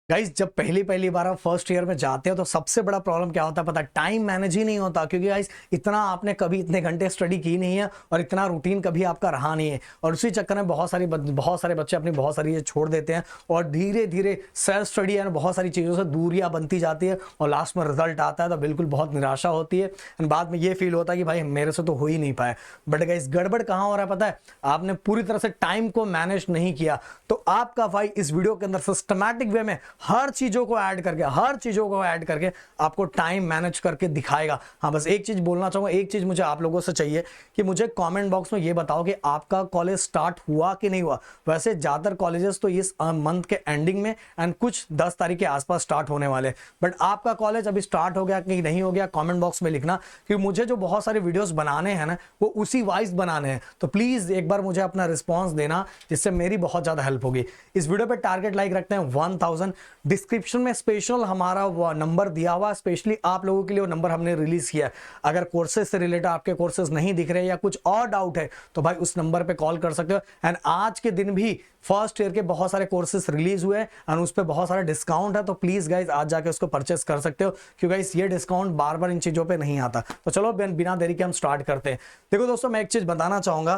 Guys जब पहली पहली बार आप फर्स्ट ईयर में जाते हो तो सबसे बड़ा प्रॉब्लम क्या होता है पता है, टाइम मैनेज ही नहीं होता। क्योंकि गाइज इतना आपने कभी इतने घंटे स्टडी की नहीं है और इतना रूटीन कभी आपका रहा नहीं है, और उसी चक्कर में बहुत सारे बच्चे अपनी बहुत सारी चीजें छोड़ देते हैं और धीरे धीरे सेल्फ स्टडी है बहुत सारी चीज़ों से दूरियां बनती जाती है और लास्ट में रिजल्ट आता है तो बिल्कुल बहुत निराशा होती है। एंड बाद में ये फील होता है कि भाई मेरे से तो हो ही नहीं पाया। बट गाइज गड़बड़ कहाँ हो रहा है पता है, आपने पूरी तरह से टाइम को मैनेज नहीं किया। तो आपका भाई इस वीडियो के अंदर सिस्टमैटिक वे में हर चीजों को ऐड करके आपको टाइम मैनेज करके दिखाएगा। हाँ बस एक चीज बोलना चाहूंगा, एक चीज मुझे आप लोगों से चाहिए कि मुझे कमेंट बॉक्स में ये बताओ कि आपका कॉलेज स्टार्ट हुआ कि नहीं हुआ। वैसे ज्यादातर कॉलेजेस तो इस मंथ के एंडिंग में एंड कुछ 10 तारीख के आसपास स्टार्ट होने वाले, बट आपका कॉलेज अभी स्टार्ट हो गया कि नहीं हो गया कमेंट बॉक्स में लिखना, क्योंकि मुझे जो बहुत सारे वीडियोस बनाने हैं ना वो उसी वाइज बनाने हैं। तो प्लीज एक बार मुझे अपना रिस्पॉन्स देना जिससे मेरी बहुत ज्यादा हेल्प होगी। इस वीडियो पे टारगेट लाइक रखते हैं 1000। डिस्क्रिप्शन में स्पेशल हमारा नंबर दिया हुआ, स्पेशली आप लोगों के लिए वो नंबर हमने रिलीज किया है। अगर कोर्सेज से रिलेटेड आपके कोर्सेज नहीं दिख रहे या कुछ और डाउट है तो भाई उस नंबर पे कॉल कर सकते हो। एंड आज के दिन भी फर्स्ट ईयर के बहुत सारे कोर्सेज रिलीज हुए और उस पर बहुत सारा डिस्काउंट है, तो प्लीज गाइज आज जाके उसको परचेस कर सकते हो, क्योंकि गाइज ये डिस्काउंट बार बार इन चीजों पे नहीं आता। तो चलो बिना देरी के हम स्टार्ट करते हैं। देखो दोस्तों, मैं एक चीज बताना चाहूंगा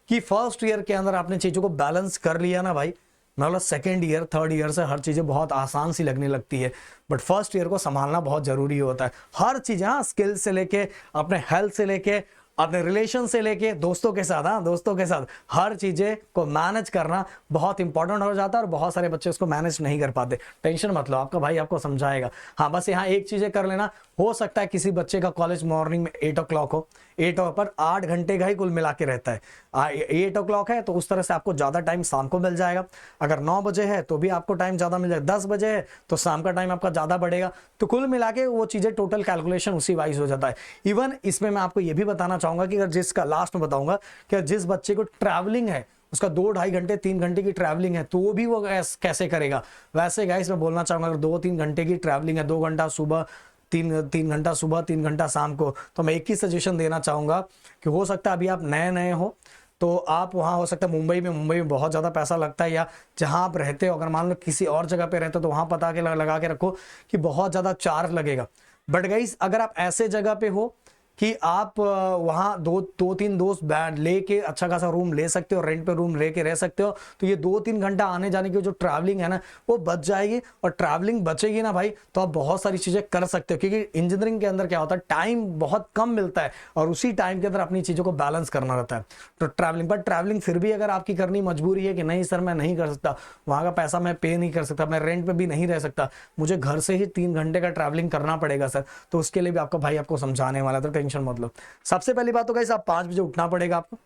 कि फर्स्ट ईयर के अंदर आपने चीजों को बैलेंस कर लिया ना भाई, मतलब सेकेंड ईयर थर्ड ईयर से हर चीजें बहुत आसान सी लगने लगती है। बट फर्स्ट ईयर को संभालना बहुत जरूरी होता है। हर चीज, हाँ, स्किल से लेके अपने हेल्थ से लेके अपने रिलेशन से लेके दोस्तों के साथ, हाँ दोस्तों के साथ हर चीजें को मैनेज करना बहुत इंपॉर्टेंट हो जाता है और बहुत सारे बच्चे उसको मैनेज नहीं कर पाते। टेंशन मत लो, आपका भाई आपको समझाएगा। हाँ बस यहाँ एक चीजें कर लेना, हो सकता है किसी बच्चे का कॉलेज मॉर्निंग में 8 o'clock हो, 8 पर 8 घंटे का ही कुल मिला के रहता है। 8 o'clock है तो उस तरह से आपको ज्यादा टाइम शाम को मिल जाएगा। अगर 9 बजे है तो भी आपको टाइम ज्यादा मिल जाएगा, 10 बजे है तो शाम का टाइम आपका ज्यादा बढ़ेगा। तो कुल मिला के वो चीजें टोटल कैलकुलेशन उसी वाइज हो जाता है। इवन इसमें मैं आपको ये भी बताना चाहूंगा कि अगर जिसका लास्ट में बताऊंगा कि जिस बच्चे को ट्रैवलिंग है, उसका 2-2.5 घंटे 3 घंटे की ट्रैवलिंग है, तो भी वो कैसे करेगा। वैसे गाइस मैं बोलना चाहूंगा अगर 2-3 घंटे की ट्रैवलिंग है, 2 घंटा सुबह, 3 घंटा सुबह 3 घंटा शाम को, तो मैं एक ही सजेशन देना चाहूंगा कि हो सकता है अभी आप नए नए हो तो आप वहाँ, हो सकता है मुंबई में बहुत ज़्यादा पैसा लगता है, या जहाँ आप रहते हो अगर मान लो किसी और जगह पे रहते हो तो वहाँ पता के लगा के रखो कि बहुत ज़्यादा चार्ज लगेगा। बट गाइस अगर आप ऐसे जगह पे हो कि आप वहाँ दो तीन दोस्त बैठ लेके अच्छा खासा रूम ले सकते हो, रेंट पे रूम लेके रह सकते हो, तो ये 2-3 घंटा आने जाने की जो ट्रैवलिंग है ना वो बच जाएगी। और ट्रैवलिंग बचेगी ना भाई तो आप बहुत सारी चीजें कर सकते हो, क्योंकि इंजीनियरिंग के अंदर क्या होता है टाइम बहुत कम मिलता है और उसी टाइम के अंदर अपनी चीजों को बैलेंस करना रहता है। तो ट्रैवलिंग फिर भी अगर आपकी करनी मजबूरी है कि नहीं सर मैं नहीं कर सकता, वहां का पैसा मैं पे नहीं कर सकता, मैं रेंट पे भी नहीं रह सकता, मुझे घर से ही 3 घंटे का ट्रैवलिंग करना पड़ेगा सर, तो उसके लिए भी आपका भाई आपको समझाने वाला था, टेंशन मत लो। सबसे पहली बात तो गाइस आप 5 बजे उठना पड़ेगा आपको।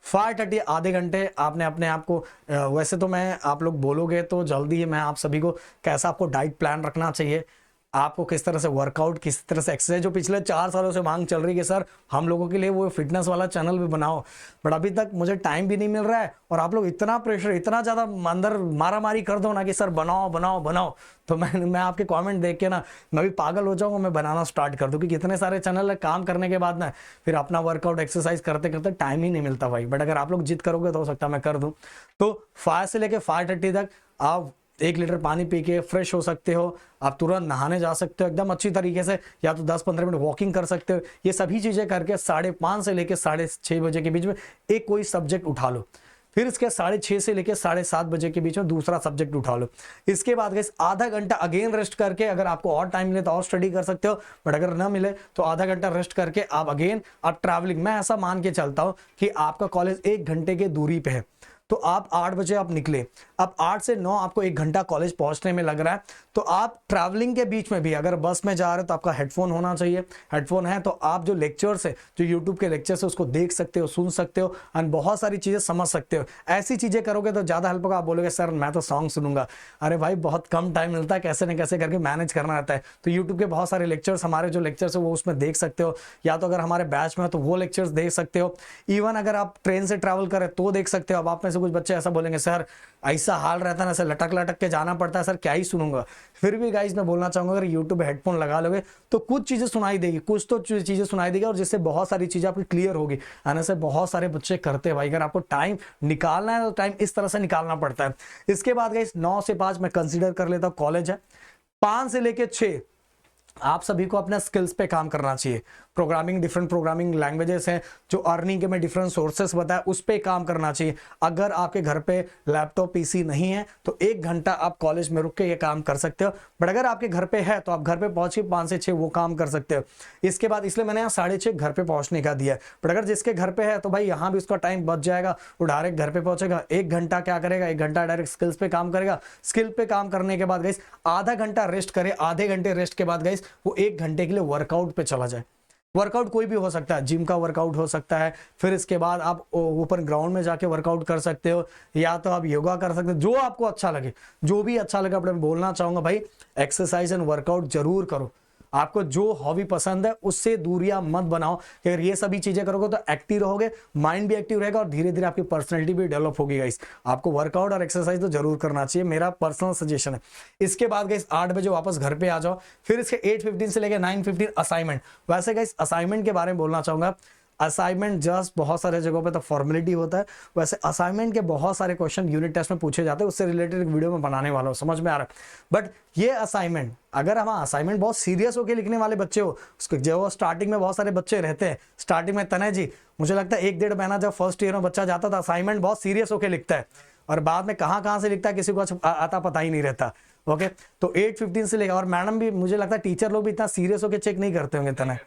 5:30 आधे घंटे आपने अपने आप को, वैसे तो मैं आप लोग बोलोगे तो जल्दी मैं आप सभी को कैसा आपको डाइट प्लान रखना चाहिए, आपको किस तरह से वर्कआउट, किस तरह से एक्सरसाइज, जो पिछले 4 सालों से मांग चल रही है सर हम लोगों के लिए वो फिटनेस वाला चैनल भी बनाओ, बट अभी तक मुझे टाइम भी नहीं मिल रहा है और आप लोग इतना प्रेशर, इतना ज़्यादा अंदर मारामारी कर दो ना कि सर बनाओ बनाओ बनाओ, तो मैं आपके कमेंट देख के ना मैं भी पागल हो जाऊंगा, मैं बनाना स्टार्ट कर दूँ, क्योंकि इतने सारे चैनल है, काम करने के बाद ना फिर अपना वर्कआउट एक्सरसाइज करते करते टाइम ही नहीं मिलता भाई। बट अगर आप लोग जिद करोगे तो हो सकता है मैं कर दूँ। तो 5 से लेकर 5:30 तक आप 1 लीटर पानी पी के फ्रेश हो सकते हो, आप तुरंत नहाने जा सकते हो एकदम अच्छी तरीके से, या तो 10-15 मिनट वॉकिंग कर सकते हो। ये सभी चीजें करके 5:30 से लेकर 6:30 बजे के बीच में एक कोई सब्जेक्ट उठा लो। फिर इसके 6:30 से लेकर 7:30 बजे के बीच में दूसरा सब्जेक्ट उठा लो। इसके बाद गाइस आधा घंटा अगेन रेस्ट करके, अगर आपको और टाइम मिले तो और स्टडी कर सकते हो, बट अगर ना मिले तो आधा घंटा रेस्ट करके आप अगेन आप ट्रैवलिंग, मैं ऐसा मान के चलता हूं कि आपका कॉलेज 1 घंटे के दूरी पे है, तो आप 8 बजे आप निकले, अब 8 से 9 आपको 1 घंटा कॉलेज पहुंचने में लग रहा है, तो आप ट्रैवलिंग के बीच में भी अगर बस में जा रहे हो तो आपका हेडफोन होना चाहिए। हेडफोन है तो आप जो लेक्चर्स है, जो यूट्यूब के लेक्चर्स है उसको देख सकते हो, सुन सकते हो और बहुत सारी चीजें समझ सकते हो। ऐसी चीजें करोगे तो ज्यादा हेल्प होगा। आप बोलोगे सर मैं तो सॉन्ग सुनूंगा, अरे भाई बहुत कम टाइम मिलता है, कैसे न कैसे करके मैनेज करना रहता है, तो यूट्यूब के बहुत सारे लेक्चर्स, हमारे जो लेक्चर्स है वो उसमें देख सकते हो, या तो अगर हमारे बैच में हो तो वो लेक्चर्स देख सकते हो। इवन अगर आप ट्रेन से ट्रैवल करें तो देख सकते हो। अब आप में से कुछ बच्चे ऐसा बोलेंगे सर ऐसा हाल रहता है ना, सर लटक लटक के जाना पड़ता है, सर क्या ही सुनूंगा। फिर भी गाइस मैं बोलना चाहूंगा अगर यूट्यूब हेडफोन लगा लोगे तो कुछ चीजें सुनाई देगी, कुछ तो चीजें सुनाई देगी, और जिससे बहुत सारी चीजें आपकी क्लियर होगी। आने से बहुत सारे बच्चे करते हैं भाई, अगर आपको टाइम निकालना है तो टाइम इस तरह से निकालना पड़ता है। इसके बाद गाइस 9 से 5 मैं कंसिडर कर लेता हूँ कॉलेज है। 5 से लेके 6 आप सभी को अपने स्किल्स पे काम करना चाहिए। प्रोग्रामिंग, डिफरेंट प्रोग्रामिंग लैंग्वेजेस हैं जो अर्निंग के मैं डिफरेंट सोर्सेस बताया, उस पे काम करना चाहिए। अगर आपके घर पे लैपटॉप पीसी नहीं है तो 1 घंटा आप कॉलेज में रुक के ये काम कर सकते हो, बट अगर आपके घर पे है तो आप घर पे पहुंच के 5 से 6 वो काम कर सकते हो। इसके बाद इसलिए मैंने यहाँ 6:30 घर पे पहुंचने का दिया है, बट अगर जिसके घर पे है तो भाई यहाँ भी उसका टाइम बच जाएगा, वो डायरेक्ट घर पे पहुंचेगा। 1 घंटा क्या करेगा, 1 घंटा डायरेक्ट स्किल्स पे काम करेगा। स्किल पे काम करने के बाद गाइस आधा घंटा रेस्ट करे, आधे घंटे रेस्ट के बाद गाइस वो 1 घंटे के लिए वर्कआउट पे चला जाए। वर्कआउट कोई भी हो सकता है, जिम का वर्कआउट हो सकता है, फिर इसके बाद आप ओपन ग्राउंड में जाके वर्कआउट कर सकते हो, या तो आप योगा कर सकते हो, जो आपको अच्छा लगे, जो भी अच्छा लगे। अपने बोलना चाहूंगा भाई एक्सरसाइज एंड वर्कआउट जरूर करो। आपको जो हॉबी पसंद है उससे दूरियां मत बनाओ, अगर ये सभी चीजें करोगे तो एक्टिव रहोगे, माइंड भी एक्टिव रहेगा और धीरे धीरे आपकी पर्सनैलिटी भी डेवलप होगी। गाइस आपको वर्कआउट और एक्सरसाइज तो जरूर करना चाहिए, मेरा पर्सनल सजेशन है। इसके बाद गाइस 8 बजे वापस घर पे आ जाओ। फिर इसके 8:15 से लेकर 9:15 असाइनमेंट। वैसे गाइस असाइनमेंट के बारे में बोलना चाहूंगा, असाइनमेंट जस्ट बहुत सारे जगहों पे तो फॉर्मेलिटी होता है, वैसे असाइनमेंट के बहुत सारे क्वेश्चन यूनिट टेस्ट में पूछे जाते हैं, उससे रिलेटेड एक वीडियो में बनाने वाला हूं, समझ में आ रहा है। बट ये असाइनमेंट, अगर हम असाइनमेंट बहुत सीरियस होकर लिखने वाले बच्चे हो, जो स्टार्टिंग में बहुत सारे बच्चे रहते हैं, स्टार्टिंग में तनय जी मुझे लगता है 1-1.5 महीना जब फर्स्ट ईयर में बच्चा जाता था असाइनमेंट बहुत सीरियस होकर लिखता है, और बाद में कहां से लिखता है किसी को आता पता ही नहीं रहता। ओके, तो 8:15 से लेकर, और मैडम भी मुझे लगता है टीचर लोग भी इतना सीरियस होकर चेक नहीं करते होंगे, तनय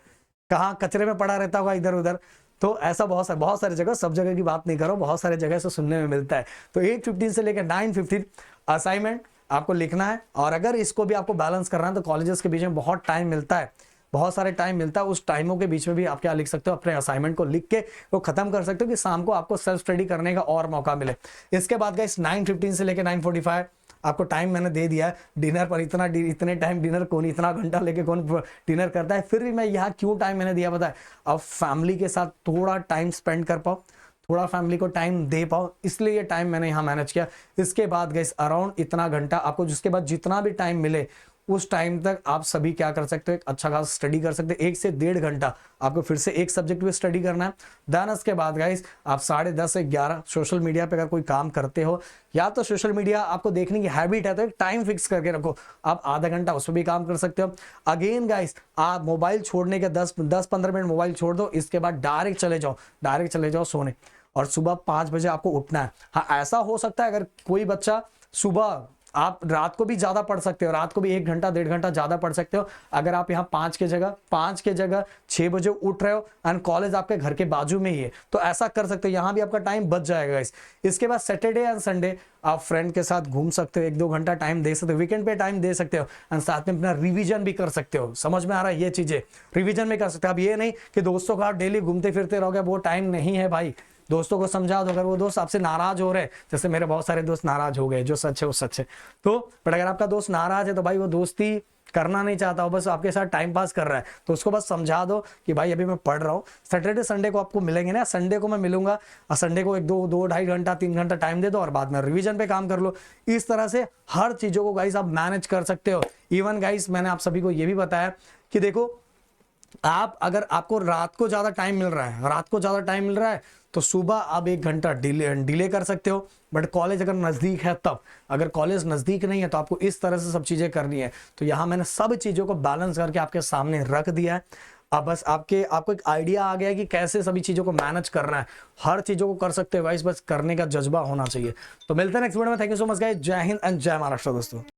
कहाँ कचरे में पड़ा रहता होगा इधर उधर। तो ऐसा बहुत सारी जगह, सब जगह की बात नहीं करो, बहुत सारे जगह से सुनने में मिलता है। तो 8:15 से लेकर 9:15 असाइनमेंट आपको लिखना है, और अगर इसको भी आपको बैलेंस करना है तो कॉलेजेस के बीच में बहुत टाइम मिलता है, बहुत सारे टाइम मिलता है, उस टाइमों के बीच में भी आप क्या लिख सकते हो, अपने असाइनमेंट को लिख के वो खत्म कर सकते हो कि शाम को आपको सेल्फ स्टडी करने का और मौका मिले। इसके बाद गाइस 9:15 से लेकर 9:45 आपको टाइम मैंने दे दिया है डिनर पर। इतने टाइम डिनर कौन, इतना घंटा लेके कौन डिनर करता है। फिर भी मैं यहाँ क्यों टाइम मैंने दिया पता है, अब फैमिली के साथ थोड़ा टाइम स्पेंड कर पाओ, थोड़ा फैमिली को टाइम दे पाओ, इसलिए ये टाइम मैंने यहाँ मैनेज किया। इसके बाद गाइस अराउंड इतना घंटा आपको, जिसके बाद जितना भी टाइम मिले उस टाइम तक आप सभी क्या कर सकते हो, एक अच्छा खासा स्टडी कर सकते हो। 1 से 1.5 घंटा आपको फिर से एक सब्जेक्ट पे स्टडी करना है। देन उसके बाद गाइस आप 10:30 से 11 सोशल मीडिया पे अगर कोई काम करते हो, या तो सोशल मीडिया आपको देखने की हैबिट है तो एक टाइम फिक्स करके रखो, आप आधा घंटा उस पर भी काम कर सकते हो। अगेन गाइस आप मोबाइल छोड़ने के 10-15 मिनट मोबाइल छोड़ दो, इसके बाद डायरेक्ट चले जाओ सोने, और सुबह 5 बजे आपको उठना है। हाँ ऐसा हो सकता है अगर कोई बच्चा सुबह, आप रात को भी ज्यादा पढ़ सकते हो, रात को भी 1 घंटा 1.5 घंटा ज्यादा पढ़ सकते हो। अगर आप यहाँ 5 के जगह 6 बजे उठ रहे हो एंड कॉलेज आपके घर के बाजू में ही है, तो ऐसा कर सकते हो, यहाँ भी आपका टाइम बच जाएगा। इसके बाद सैटरडे एंड संडे आप फ्रेंड के साथ घूम सकते हो, 1-2 घंटा टाइम दे सकते हो, वीकेंड पे टाइम दे सकते हो, एंड साथ में अपना रिवीजन भी कर सकते हो। समझ में आ रहा है, ये चीजें रिवीजन भी कर सकते हो। अब ये नहीं कि दोस्तों का आप डेली घूमते फिरते रहोगे, वो टाइम नहीं है भाई। दोस्तों को समझा दो, अगर वो दोस्त आपसे नाराज हो रहे हैं, जैसे मेरे बहुत सारे दोस्त नाराज हो गए, जो सच है वो सच है, तो बट अगर आपका दोस्त नाराज है तो भाई वो दोस्ती करना नहीं चाहता, वो बस आपके साथ टाइम पास कर रहा है, तो उसको बस समझा दो कि भाई अभी मैं पढ़ रहा हूँ, सैटरडे संडे को आपको मिलेंगे ना, संडे को मैं मिलूंगा, और संडे को 2-2.5 घंटा 3 घंटा टाइम दे दो, और बाद में रिवीजन पे काम कर लो। इस तरह से हर चीजों को गाइस आप मैनेज कर सकते हो। इवन गाइस मैंने आप सभी को ये भी बताया कि देखो, आप अगर आपको रात को ज्यादा टाइम मिल रहा है तो सुबह आप 1 घंटा डिले कर सकते हो, बट कॉलेज अगर नजदीक है तब, अगर कॉलेज नजदीक नहीं है तो आपको इस तरह से सब चीजें करनी है। तो यहाँ मैंने सब चीजों को बैलेंस करके आपके सामने रख दिया है। अब बस आपको एक आइडिया आ गया है कि कैसे सभी चीजों को मैनेज करना है। हर चीजों को कर सकते हो गाइस, बस करने का जज्बा होना चाहिए। तो मिलते हैं नेक्स्ट वीडियो में। Thank you so much guys, जय हिंद एंड जय महाराष्ट्र दोस्तों।